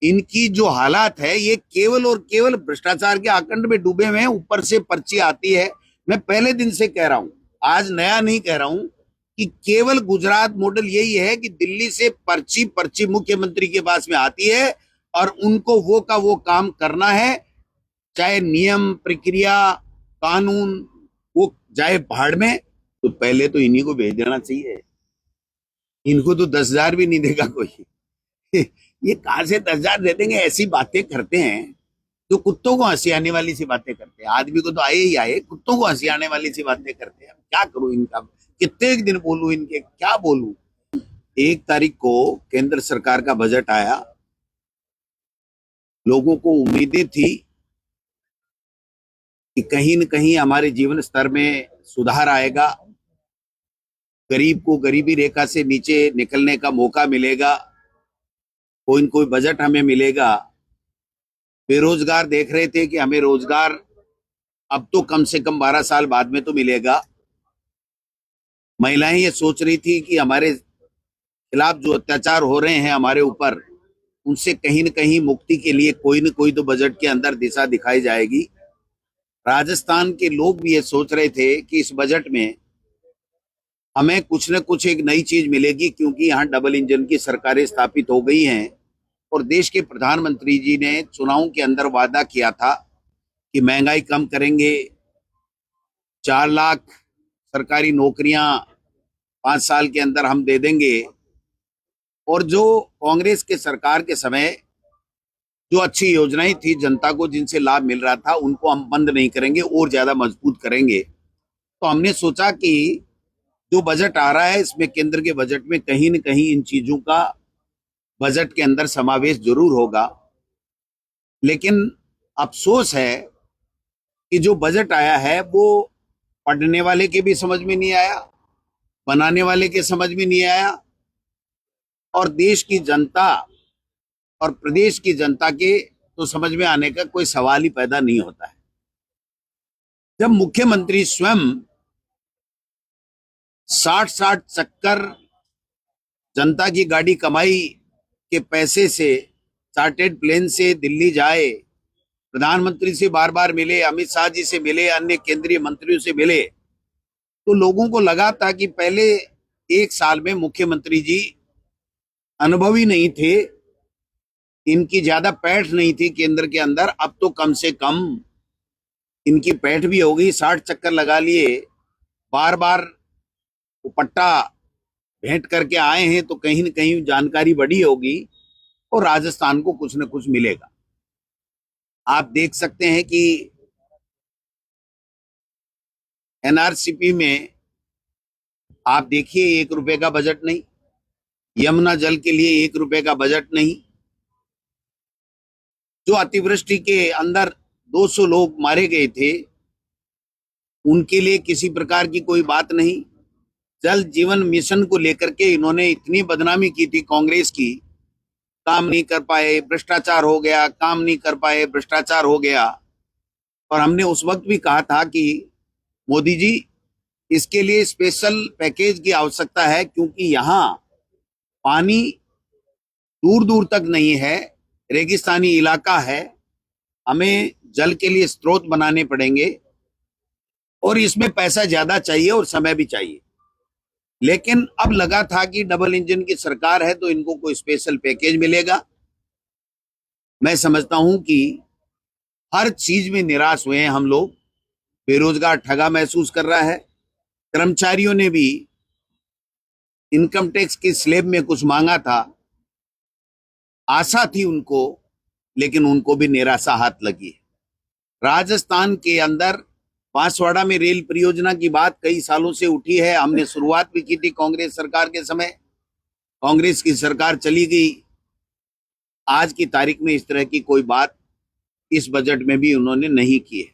इनकी जो हालात है ये केवल और केवल भ्रष्टाचार के आकंड में डूबे हुए हैं। ऊपर से पर्ची आती है। मैं पहले दिन से कह रहा हूं, आज नया नहीं कह रहा हूं, कि केवल गुजरात मॉडल यही है कि दिल्ली से पर्ची पर्ची मुख्यमंत्री के पास में आती है और उनको वो का वो काम करना है। चाहे नियम प्रक्रिया कानून वो जाए भाड़ में, तो पहले तो इन्हीं को भेज देना चाहिए। इनको तो 10,000 भी नहीं देगा कोई। ये कहां से 10,000 दे देंगे? ऐसी बातें करते हैं जो कुत्तों को हंसी आने वाली सी बातें करते हैं। आदमी को तो आए ही आए, कुत्तों को हंसी आने वाली सी बातें करते हैं। क्या करूं इनका, कितने दिन बोलूं इनके, क्या बोलूं। 1 तारीख को केंद्र सरकार का बजट आया। लोगों को उम्मीदें थी कि कहीं न कहीं हमारे जीवन स्तर में सुधार आएगा, गरीब को गरीबी रेखा से नीचे निकलने का मौका मिलेगा, कोई न कोई बजट हमें मिलेगा। बेरोजगार देख रहे थे कि हमें रोजगार अब तो कम से कम 12 साल बाद में तो मिलेगा। महिलाएं ये सोच रही थी कि हमारे खिलाफ जो अत्याचार हो रहे हैं हमारे ऊपर, उनसे कहीं न कहीं मुक्ति के लिए कोई न कोई तो बजट के अंदर दिशा दिखाई जाएगी। राजस्थान के लोग भी ये सोच रहे थे कि इस बजट में हमें कुछ न कुछ एक नई चीज मिलेगी, क्योंकि यहाँ डबल इंजन की सरकारें स्थापित हो गई हैं और देश के प्रधानमंत्री जी ने चुनावों के अंदर वादा किया था कि महंगाई कम करेंगे, 4 लाख सरकारी नौकरियां 5 साल के अंदर हम दे देंगे। और जो कांग्रेस के सरकार के समय जो अच्छी योजनाएं थी जनता को, जिनसे लाभ मिल रहा था, उनको हम बंद नहीं करेंगे और ज्यादा मजबूत करेंगे। तो हमने सोचा कि जो बजट आ रहा है इसमें, केंद्र के बजट में कहीं न कहीं इन चीजों का बजट के अंदर समावेश जरूर होगा। लेकिन अफसोस है कि जो बजट आया है वो पढ़ने वाले के भी समझ में नहीं आया, बनाने वाले के समझ में नहीं आया, और देश की जनता और प्रदेश की जनता के तो समझ में आने का कोई सवाल ही पैदा नहीं होता है। जब मुख्यमंत्री स्वयं 60-60 चक्कर जनता की गाड़ी कमाई के पैसे से चार्टेड प्लेन से दिल्ली जाए, प्रधानमंत्री से बार बार मिले, अमित शाह जी से मिले, अन्य केंद्रीय मंत्रियों से मिले, तो लोगों को लगा था कि पहले 1 साल में मुख्यमंत्री जी अनुभवी नहीं थे, इनकी ज्यादा पैठ नहीं थी केंद्र के अंदर। अब तो कम से कम इनकी पैठ भी हो गई, 60 चक्कर लगा लिए, बार बार पट्टा भेंट करके आए हैं, तो कहीं न कहीं जानकारी बढ़ी होगी और राजस्थान को कुछ न कुछ मिलेगा। आप देख सकते हैं कि एनआरसीपी में आप देखिए 1 रुपए का बजट नहीं, यमुना जल के लिए 1 रुपए का बजट नहीं, जो अतिवृष्टि के अंदर 200 लोग मारे गए थे उनके लिए किसी प्रकार की कोई बात नहीं। जल जीवन मिशन को लेकर के इन्होंने इतनी बदनामी की थी कांग्रेस की, काम नहीं कर पाए, भ्रष्टाचार हो गया, काम नहीं कर पाए, भ्रष्टाचार हो गया। और हमने उस वक्त भी कहा था कि मोदी जी, इसके लिए स्पेशल पैकेज की आवश्यकता है, क्योंकि यहाँ पानी दूर दूर तक नहीं है, रेगिस्तानी इलाका है, हमें जल के लिए स्रोत बनाने पड़ेंगे और इसमें पैसा ज्यादा चाहिए और समय भी चाहिए। लेकिन अब लगा था कि डबल इंजन की सरकार है तो इनको कोई स्पेशल पैकेज मिलेगा। मैं समझता हूं कि हर चीज में निराश हुए हैं हम लोग। बेरोजगार ठगा महसूस कर रहा है, कर्मचारियों ने भी इनकम टैक्स के स्लैब में कुछ मांगा था, आशा थी उनको, लेकिन उनको भी निराशा हाथ लगी। राजस्थान के अंदर बांसवाड़ा में रेल परियोजना की बात कई सालों से उठी है, हमने शुरुआत भी की थी कांग्रेस सरकार के समय, कांग्रेस की सरकार चली गई। आज की तारीख में इस तरह की कोई बात इस बजट में भी उन्होंने नहीं की है।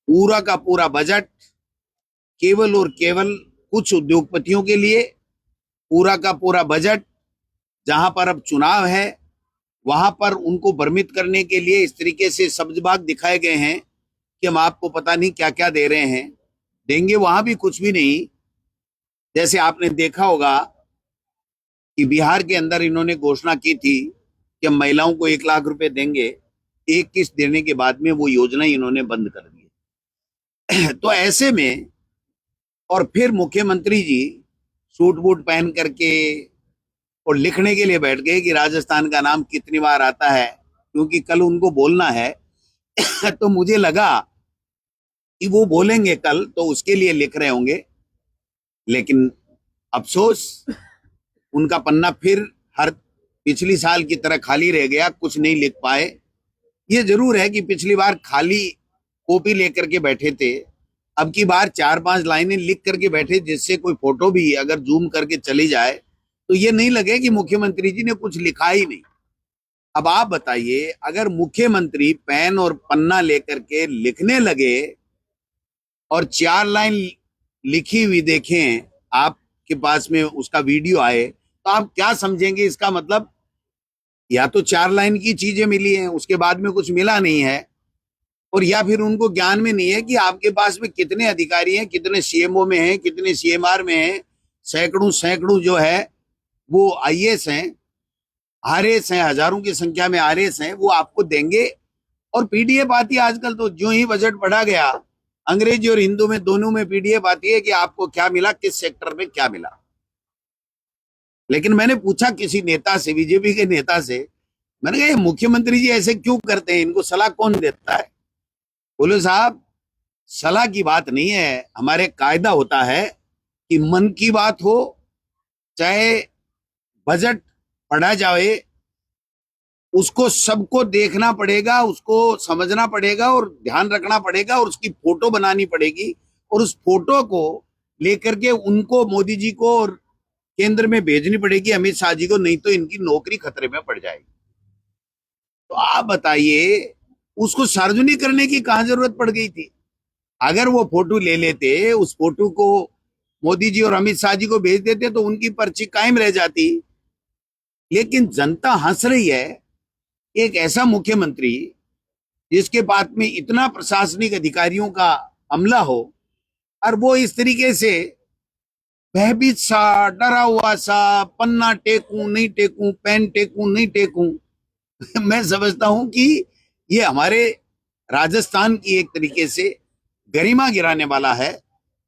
पूरा का पूरा बजट केवल और केवल कुछ उद्योगपतियों के लिए, पूरा का पूरा बजट जहां पर अब चुनाव है वहां पर उनको भ्रमित करने के लिए इस तरीके से सब्जबाग दिखाए गए हैं कि हम आपको पता नहीं क्या क्या दे रहे हैं, देंगे वहां भी कुछ भी नहीं। जैसे आपने देखा होगा कि बिहार के अंदर इन्होंने घोषणा की थी कि हम महिलाओं को 1 लाख रुपए देंगे, एक किस्त देने के बाद में वो योजना इन्होंने बंद कर दी। तो ऐसे में और फिर मुख्यमंत्री जी सूट बूट पहन करके और लिखने के लिए बैठ गए कि राजस्थान का नाम कितनी बार आता है, क्योंकि कल उनको बोलना है। तो मुझे लगा कि वो बोलेंगे कल तो उसके लिए लिख रहे होंगे, लेकिन अफसोस उनका पन्ना फिर हर पिछली साल की तरह खाली रह गया, कुछ नहीं लिख पाए। ये जरूर है कि पिछली बार खाली कॉपी लेकर के बैठे थे, अब की बार 4-5 लाइनें लिख करके बैठे, जिससे कोई फोटो भी अगर जूम करके चली जाए तो ये नहीं लगे कि मुख्यमंत्री जी ने कुछ लिखा ही नहीं। अब आप बताइए, अगर मुख्यमंत्री पेन और पन्ना लेकर के लिखने लगे और 4 लाइन लिखी हुई देखें, आपके पास में उसका वीडियो आए, तो आप क्या समझेंगे? इसका मतलब या तो 4 लाइन की चीजें मिली हैं, उसके बाद में कुछ मिला नहीं है, और या फिर उनको ज्ञान में नहीं है कि आपके पास में कितने अधिकारी हैं, कितने सीएमओ में हैं, कितने सीएमआर में हैं, सैकड़ों सैकड़ों जो है वो आईएएस हैं, आरएस हैं, हजारों की संख्या में आरएस हैं, वो आपको देंगे। और पीडीएफ आती है आजकल, तो जो ही बजट पढ़ा गया, अंग्रेजी और हिंदू में दोनों में पीडीएफ आती है कि आपको क्या मिला, किस सेक्टर में क्या मिला। लेकिन मैंने पूछा किसी नेता से, बीजेपी के नेता से, मैंने कहा ये मुख्यमंत्री जी ऐसे क्यों करते हैं, इनको सलाह कौन देता है? बोले साहब, सलाह की बात नहीं है, हमारे कायदा होता है कि मन की बात हो चाहे बजट पढ़ा जाए, उसको सबको देखना पड़ेगा, उसको समझना पड़ेगा और ध्यान रखना पड़ेगा, और उसकी फोटो बनानी पड़ेगी, और उस फोटो को लेकर के उनको, मोदी जी को और केंद्र में भेजनी पड़ेगी, अमित शाह जी को, नहीं तो इनकी नौकरी खतरे में पड़ जाएगी। तो आप बताइए, उसको सार्वजनिक करने की कहां जरूरत पड़ गई थी? अगर वो फोटो ले लेते, उस फोटो को मोदी जी और अमित शाह जी को भेज देते तो उनकी पर्ची कायम रह जाती। लेकिन जनता हंस रही है, एक ऐसा मुख्यमंत्री जिसके पास में इतना प्रशासनिक अधिकारियों का अमला हो, और वो इस तरीके से भयभीत सा, डरा हुआ सा, पन्ना टेकूं नहीं टेकूं, पेन टेकूं नहीं टेकूं। मैं समझता हूं कि ये हमारे राजस्थान की एक तरीके से गरिमा गिराने वाला है।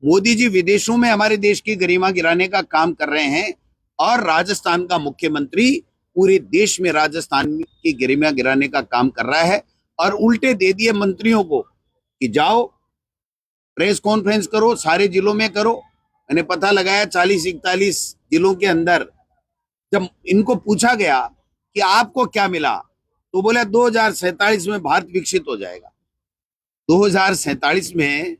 मोदी जी विदेशों में हमारे देश की गरिमा गिराने का काम कर रहे हैं, और राजस्थान का मुख्यमंत्री पूरे देश में राजस्थान की गरिमा गिराने का काम कर रहा है, और उल्टे दे दिए मंत्रियों को कि जाओ प्रेस कॉन्फ्रेंस करो, सारे जिलों में करो। मैंने पता लगाया 40-41 जिलों के अंदर जब इनको पूछा गया कि आपको क्या मिला, तो बोले 2047 में भारत विकसित हो जाएगा। 2047 में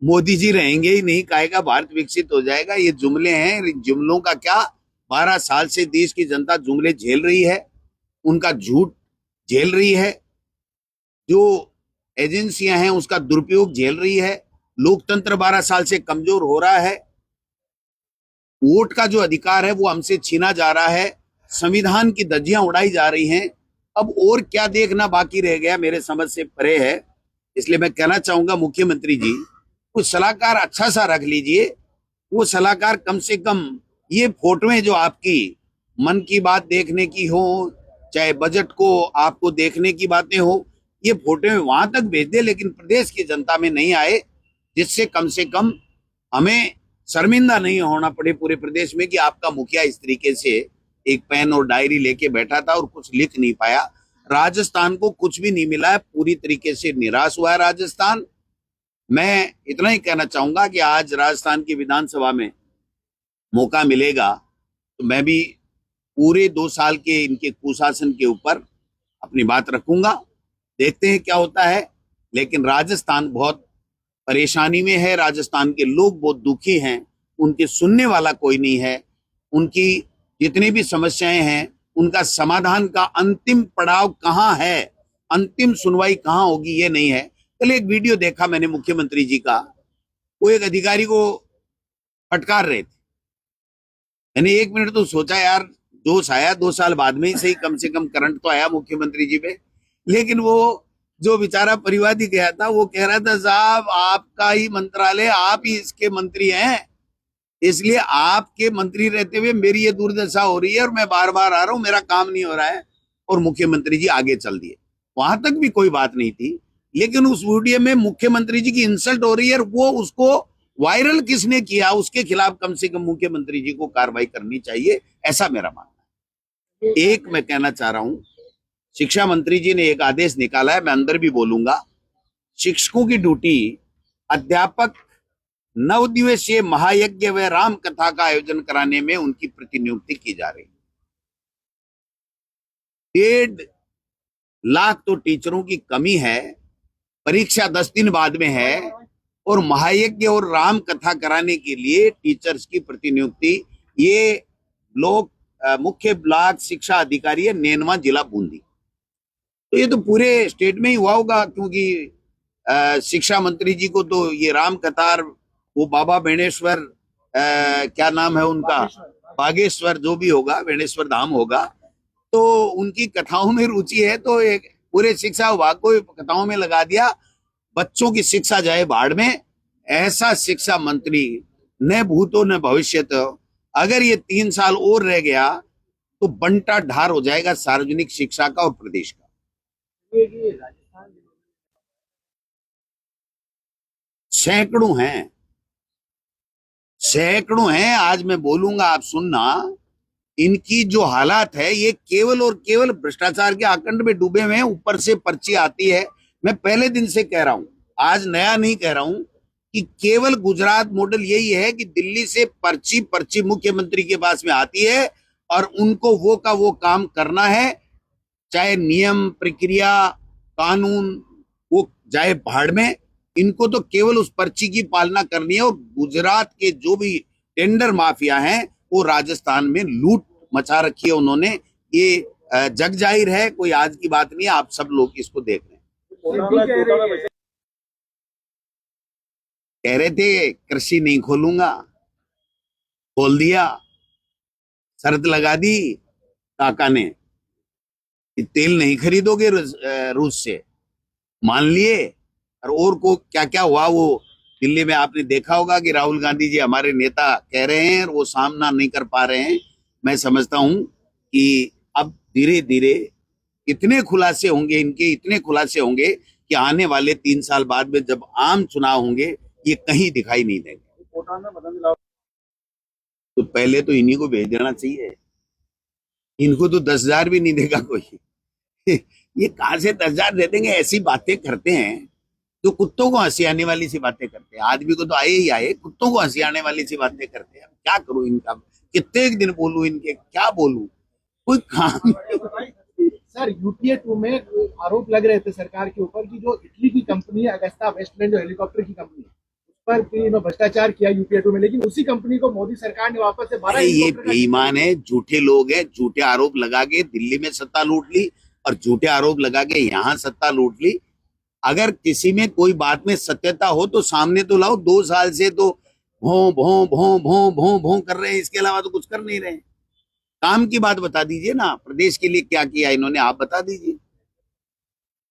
मोदी जी रहेंगे ही नहीं, कहेगा भारत विकसित हो जाएगा। ये जुमले हैं, जुमलों का क्या, 12 साल से देश की जनता जुमले झेल रही है, उनका झूठ झेल रही है, जो एजेंसियां हैं उसका दुरुपयोग झेल रही है, लोकतंत्र 12 साल से कमजोर हो रहा है, वोट का जो अधिकार है वो हमसे छीना जा रहा है, संविधान की धज्जियां उड़ाई जा रही हैं। अब और क्या देखना बाकी रह गया, मेरे समझ से परे है। इसलिए मैं कहना चाहूंगा मुख्यमंत्री जी, कुछ सलाहकार अच्छा सा रख लीजिए। वो सलाहकार कम से कम ये फोटोएं जो आपकी मन की बात देखने की हो, चाहे बजट को आपको देखने की बातें हो, ये फोटोएं वहां तक भेज दे, लेकिन प्रदेश की जनता में नहीं आए, जिससे कम से कम हमें शर्मिंदा नहीं होना पड़े पूरे प्रदेश में कि आपका मुखिया इस तरीके से एक पेन और डायरी लेके बैठा था और कुछ लिख नहीं पाया। राजस्थान को कुछ भी नहीं मिला है, पूरी तरीके से निराश हुआ है राजस्थान। मैं इतना ही कहना चाहूंगा कि आज राजस्थान की विधानसभा में मौका मिलेगा तो मैं भी पूरे 2 साल के इनके कुशासन के ऊपर अपनी बात रखूंगा, देखते हैं क्या होता है। लेकिन राजस्थान बहुत परेशानी में है, राजस्थान के लोग बहुत दुखी हैं, उनके सुनने वाला कोई नहीं है, उनकी जितनी भी समस्याएं हैं उनका समाधान का अंतिम पड़ाव कहाँ है, अंतिम सुनवाई कहाँ होगी, ये नहीं है। कल एक वीडियो देखा मैंने मुख्यमंत्री जी का, वो एक अधिकारी को फटकार रहे थे। मैंने 1 मिनट तो सोचा यार, जोश आया, 2 साल बाद में ही सही, कम से कम करंट तो आया मुख्यमंत्री जी पे। लेकिन वो जो बेचारा परिवादी गया था, वो कह रहा था साहब आपका ही मंत्रालय, आप ही इसके मंत्री हैं, इसलिए आपके मंत्री रहते हुए मेरी ये दुर्दशा हो रही है और मैं बार बार आ रहा हूं, मेरा काम नहीं हो रहा है। और मुख्यमंत्री जी आगे चल दिए। वहां तक भी कोई बात नहीं थी, लेकिन उस वीडियो में मुख्यमंत्री जी की इंसल्ट हो रही है, वो उसको वायरल किसने किया, उसके खिलाफ कम से कम मुख्यमंत्री जी को कार्रवाई करनी चाहिए, ऐसा मेरा मानना है। एक मैं कहना चाह रहा हूं, शिक्षा मंत्री जी ने एक आदेश निकाला है, मैं अंदर भी बोलूंगा। शिक्षकों की ड्यूटी, अध्यापक 9 दिवसीय महायज्ञ व राम कथा का आयोजन कराने में उनकी प्रतिनियुक्ति की जा रही है। 1.5 लाख तो टीचरों की कमी है, परीक्षा 10 दिन बाद में है, और महायज्ञ और राम कथा कराने के लिए टीचर्स की प्रतिनियुक्ति, ये ब्लॉक मुख्य ब्लॉक शिक्षा अधिकारी है नेनवा, जिला बूंदी। तो ये तो पूरे स्टेट में ही हुआ होगा, क्योंकि शिक्षा मंत्री जी को तो ये राम कथा, वो बाबा बेणेश्वर, क्या नाम है उनका, बागेश्वर, जो भी होगा, बेणेश्वर धाम होगा, तो उनकी कथाओं में रुचि है, तो एक पूरे शिक्षा विभाग को कथाओं में लगा दिया। बच्चों की शिक्षा जाए भाड़ में, ऐसा शिक्षा मंत्री न भूतो न भविष्य। तो अगर ये 3 साल और रह गया तो बंटा ढार हो जाएगा सार्वजनिक शिक्षा का और प्रदेश का। सैकड़ों हैं, सैकड़ों हैं। आज मैं बोलूंगा, आप सुनना। इनकी जो हालात है, ये केवल और केवल भ्रष्टाचार के आकंड में डूबे हुए हैं। ऊपर से पर्ची आती है, मैं पहले दिन से कह रहा हूं, आज नया नहीं कह रहा हूं, कि केवल गुजरात मॉडल यही है कि दिल्ली से पर्ची पर्ची मुख्यमंत्री के पास में आती है और उनको वो का वो काम करना है, चाहे नियम प्रक्रिया कानून वो जाए भाड़ में। इनको तो केवल उस पर्ची की पालना करनी है। और गुजरात के जो भी टेंडर माफिया हैं, वो राजस्थान में लूट मचा रखी है उन्होंने। ये जग जाहिर है, कोई आज की बात नहीं है, आप सब लोग इसको देख रहे हैं। कह रहे थे कृषि नहीं खोलूंगा, खोल दिया, शर्त लगा दी काका ने कि तेल नहीं खरीदोगे रूस से, मान लिए। और को क्या क्या हुआ, वो दिल्ली में आपने देखा होगा कि राहुल गांधी जी हमारे नेता कह रहे हैं और वो सामना नहीं कर पा रहे हैं। मैं समझता हूं कि अब धीरे धीरे इतने खुलासे होंगे, इनके इतने खुलासे होंगे कि आने वाले 3 साल बाद में जब आम चुनाव होंगे, ये कहीं दिखाई नहीं देंगे। तो पहले तो इन्हीं को भेज देना चाहिए। इनको तो 10,000 भी नहीं देगा कोई। ये कहां से 10,000 दे देंगे? ऐसी बातें करते हैं जो कुत्तों को हंसी आने वाली सी बातें करते हैं। आदमी को तो आए ही आए, कुत्तों को हंसी आने वाली सी बातें करते हैं। क्या करूं इनका, कितने दिन बोलूं इनके, क्या बोलूं, कोई काम। सर, यूपीए 2 में आरोप लग रहे थे सरकार के ऊपर कि जो इटली की कंपनी है अगस्ता वेस्टलैंड, जो हेलीकॉप्टर की कंपनी है, उस पर भी भ्रष्टाचार किया यूपीए 2 में, लेकिन उसी कंपनी को मोदी सरकार ने वापस से 12। ये बेईमान है, झूठे लोग हैं। झूठे आरोप लगा के दिल्ली में सत्ता लूट ली और झूठे आरोप लगा के यहाँ सत्ता लूट ली। अगर किसी में कोई बात में सत्यता हो तो सामने तो लाओ। 2 साल से तो भों भों भों भों भों भों कर रहे हैं, इसके अलावा तो कुछ कर नहीं रहे। काम की बात बता दीजिए ना, प्रदेश के लिए क्या किया इन्होंने, आप बता दीजिए।